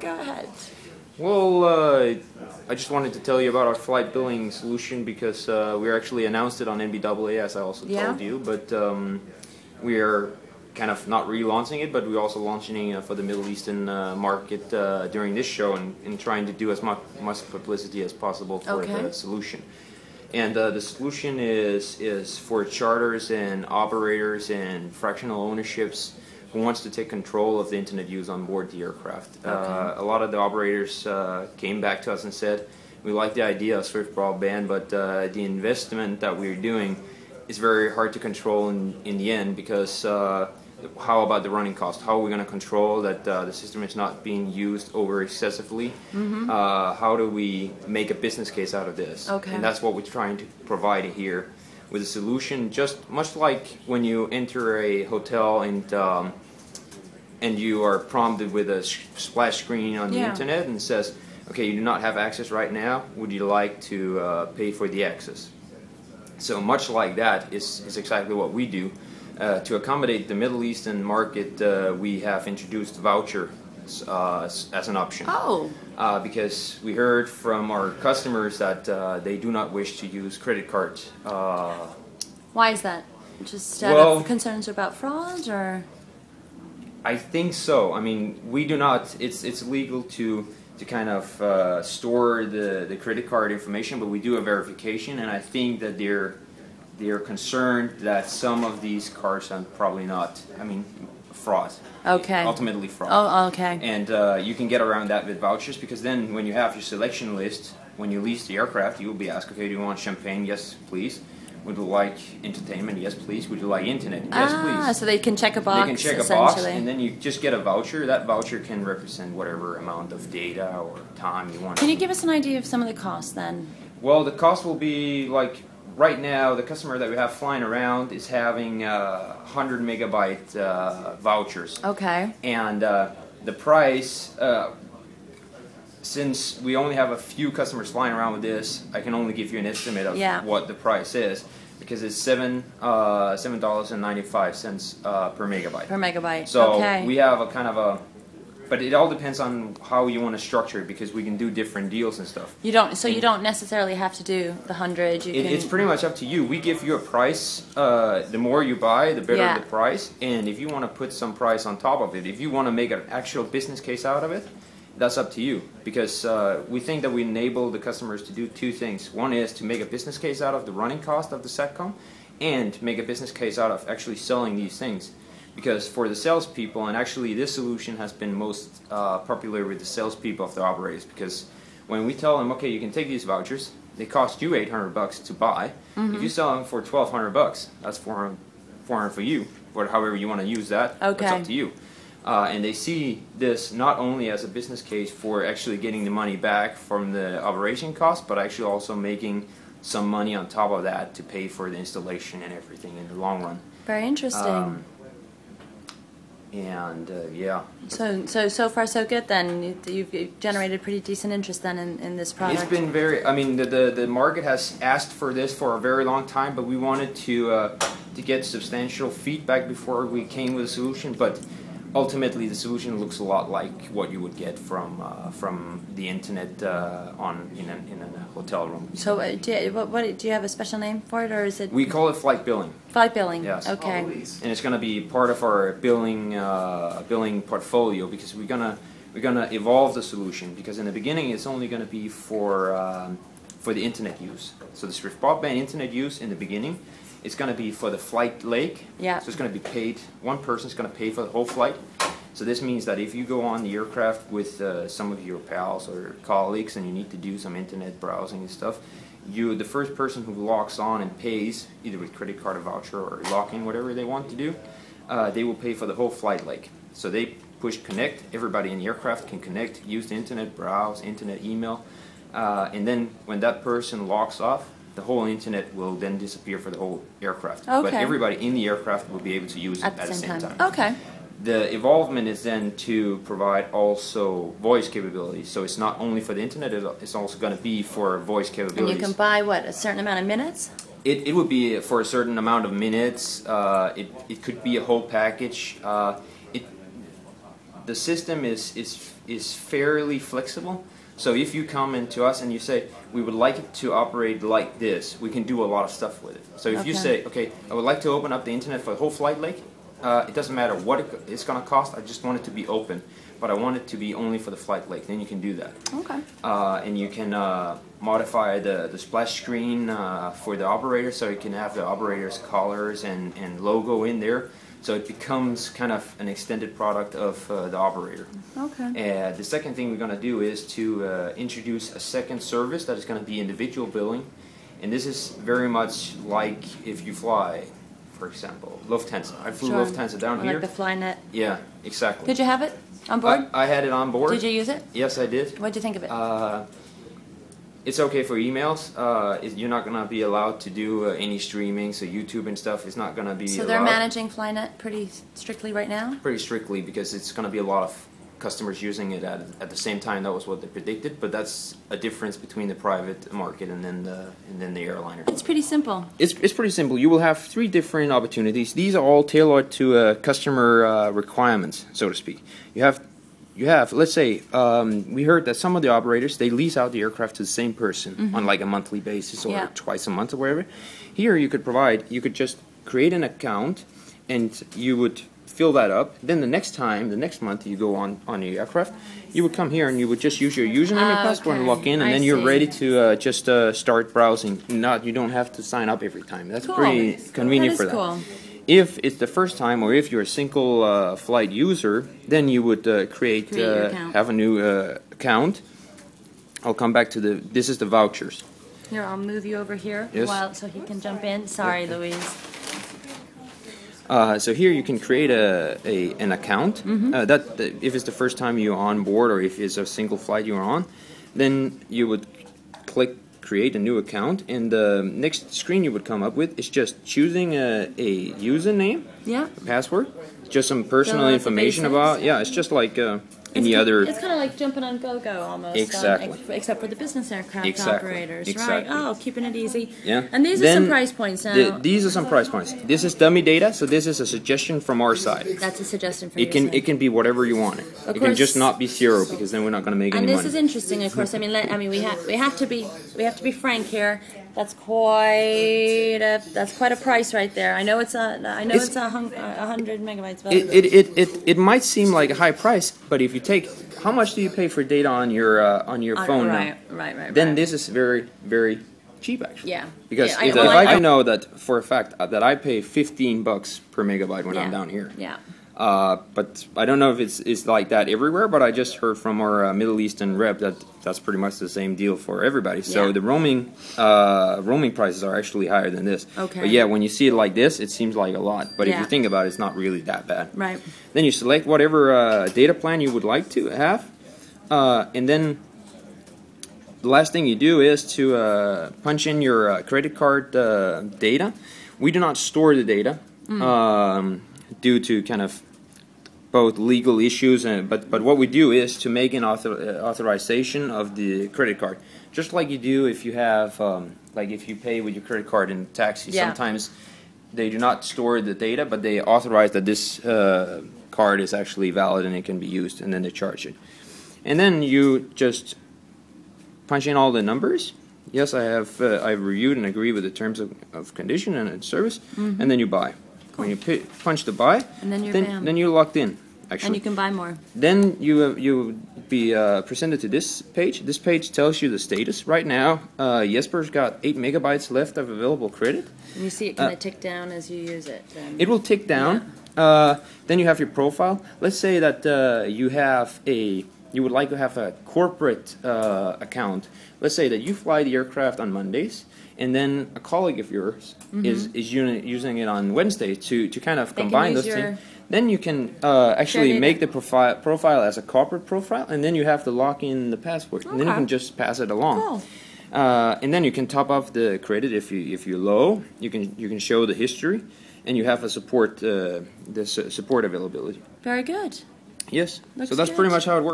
Go ahead. Well, I just wanted to tell you about our flight billing solution because we actually announced it on NBAA, as I also told you, but we are kind of not relaunching it, but we're also launching it for the Middle Eastern market during this show and trying to do as much publicity as possible for the solution. And the solution is for charters and operators and fractional ownerships who wants to take control of the internet use on board the aircraft. A lot of the operators came back to us and said, we like the idea of Swift broadband, but the investment that we're doing is very hard to control in the end because how about the running cost? How are we going to control that the system is not being used over excessively? How do we make a business case out of this? And that's what we're trying to provide here with a solution, just much like when you enter a hotel and you are prompted with a splash screen on the internet and says, okay, you do not have access right now, would you like to pay for the access? So much like that is exactly what we do. To accommodate the Middle Eastern market, we have introduced voucher as an option. Because we heard from our customers that they do not wish to use credit cards. Why is that? Just out of concerns about fraud, or? I think so. I mean, we do not. It's legal to kind of store the credit card information, but we do a verification, and I think that they're concerned that some of these cards are probably not. I mean, fraud. Ultimately fraud. And you can get around that with vouchers because then when you have your selection list, when you lease the aircraft, you will be asked, okay, do you want champagne? Yes, please. Would you like entertainment? Yes, please. Would you like internet? Yes, please. So they can check a box. They can check a box, and then you just get a voucher. That voucher can represent whatever amount of data or time you want. Can you give us an idea of some of the costs then? Well, the cost will be like right now. The customer that we have flying around is having 100 megabyte vouchers. And the price. Since we only have a few customers flying around with this, I can only give you an estimate of what the price is, because it's $7.95 per megabyte. Per megabyte. So we have a kind of a, but it all depends on how you want to structure it, because we can do different deals and stuff. You don't. So you don't necessarily have to do the 100. It's pretty much up to you. We give you a price. The more you buy, the better the price. And if you want to put some price on top of it, if you want to make an actual business case out of it, that's up to you, because we think that we enable the customers to do two things. One is to make a business case out of the running cost of the Satcom, and make a business case out of actually selling these things. Because for the salespeople, and actually this solution has been most popular with the salespeople of the operators, because when we tell them, okay, you can take these vouchers, they cost you $800 to buy. If you sell them for $1,200, that's $400 for you, or however you want to use that. It's up to you. And they see this not only as a business case for actually getting the money back from the operation cost, but actually also making some money on top of that to pay for the installation and everything in the long run. Very interesting. So far so good then. You've generated pretty decent interest then in this product. It's been very, I mean, the market has asked for this for a very long time, but we wanted to get substantial feedback before we came with a solution. But ultimately, the solution looks a lot like what you would get from the internet in a hotel room. So, do you have a special name for it, or is it? We call it flight billing. Flight billing. Yes. Okay. And it's going to be part of our billing portfolio, because we're gonna evolve the solution. Because in the beginning, it's only going to be for the internet use. So the Swift broadband internet use in the beginning. It's going to be for the flight leg. So it's going to be paid. One person's going to pay for the whole flight. So this means that if you go on the aircraft with some of your pals or colleagues and you need to do some internet browsing and stuff, the first person who logs on and pays, either with credit card or voucher or lock-in, whatever they want to do, they will pay for the whole flight leg. So they push connect. Everybody in the aircraft can connect, use the internet, browse, internet, email. And then when that person logs off, the whole internet will then disappear for the whole aircraft. But everybody in the aircraft will be able to use it at the same time. The evolvement is then to provide also voice capabilities. So it's not only for the internet, it's also going to be for voice capabilities. And you can buy, what, a certain amount of minutes? It would be for a certain amount of minutes. It could be a whole package. the system is fairly flexible. So if you come into us and you say, we would like it to operate like this, we can do a lot of stuff with it. So if you say, okay, I would like to open up the internet for the whole flight lake, it doesn't matter what it's going to cost, I just want it to be open. But I want it to be only for the flight lake, then you can do that. Okay. And you can modify the splash screen for the operator, so you can have the operator's colors and logo in there. So it becomes kind of an extended product of the operator. Okay. The second thing we're going to do is to introduce a second service that is going to be individual billing. And this is very much like if you fly, for example, Lufthansa. I flew Lufthansa down here. Like the Flynet. Yeah, exactly. Did you have it on board? I had it on board. Did you use it? Yes, I did. What did you think of it? It's okay for emails. You're not going to be allowed to do any streaming, so YouTube and stuff is not going to be So they're managing Flynet pretty strictly right now? Pretty strictly, because it's going to be a lot of customers using it at the same time. That was what they predicted, but that's a difference between the private market and then the airliner. It's pretty simple. It's pretty simple. You will have 3 different opportunities. These are all tailored to customer requirements, so to speak. You have, let's say, we heard that some of the operators, they lease out the aircraft to the same person on like a monthly basis or twice a month or whatever. Here you could just create an account and you would fill that up. Then the next month you go on your aircraft, you would come here and you would just use your username and password and log in, and then you're ready to just start browsing. You don't have to sign up every time. That's pretty convenient for that. Cool. If it's the first time, or if you're a single flight user, then you would have a new account. I'll come back to this is the vouchers. Here, I'll move you over here so he can jump in. Sorry, Louise. So here you can create an account. If it's the first time you're on board, or if it's a single flight you're on, then you would click create a new account, and the next screen you would come up with is just choosing a username, a password, just some personal information about. Yeah, it's just like any other. It's kind of like jumping on GoGo almost. Exactly. Except for the business aircraft operators, right? Oh, keeping it easy. Yeah. And these are some price points now. These are some price points. This is dummy data, so this is a suggestion from our side. That's a suggestion from It can be whatever you want. It can just not be 0, because then we're not going to make any money. And this is interesting, of course. I mean, we have to be frank here. That's quite a price right there. I know it's 100 megabytes. But it might seem like a high price, but if you take, how much do you pay for data on your phone now? Right. Then this is very, very cheap, actually. Yeah. Because if I know that for a fact that I pay $15 per megabyte when I'm down here. Yeah. But I don't know if it's like that everywhere, but I just heard from our Middle Eastern rep that that's pretty much the same deal for everybody. So the roaming prices are actually higher than this. Okay. But yeah, when you see it like this, it seems like a lot. But if you think about it, it's not really that bad. Right. Then you select whatever data plan you would like to have, and then the last thing you do is to punch in your credit card data. We do not store the data. Due to kind of both legal issues, but what we do is to make an authorization of the credit card, just like you do if you have like if you pay with your credit card in taxi. Sometimes they do not store the data, but they authorize that this card is actually valid and it can be used, and then they charge it. And then you just punch in all the numbers. Yes, I've reviewed and agree with the terms of condition and service, and then you buy. When you punch the buy, and then you're locked in. Actually, and you can buy more. Then you be presented to this page. This page tells you the status right now. Jesper's got 8 megabytes left of available credit. And you see it kind of tick down as you use it. Then. It will tick down. Then you have your profile. Let's say that you would like to have a corporate account. Let's say that you fly the aircraft on Mondays, and then a colleague of yours is using it on Wednesday to kind of combine those things. Then you can actually make the profile as a corporate profile, and then you have to lock in the password, and then you can just pass it along. Cool. And then you can top up the credit if you're low. You can show the history, and you have a support availability. Very good. Yes. So that's pretty much how it works.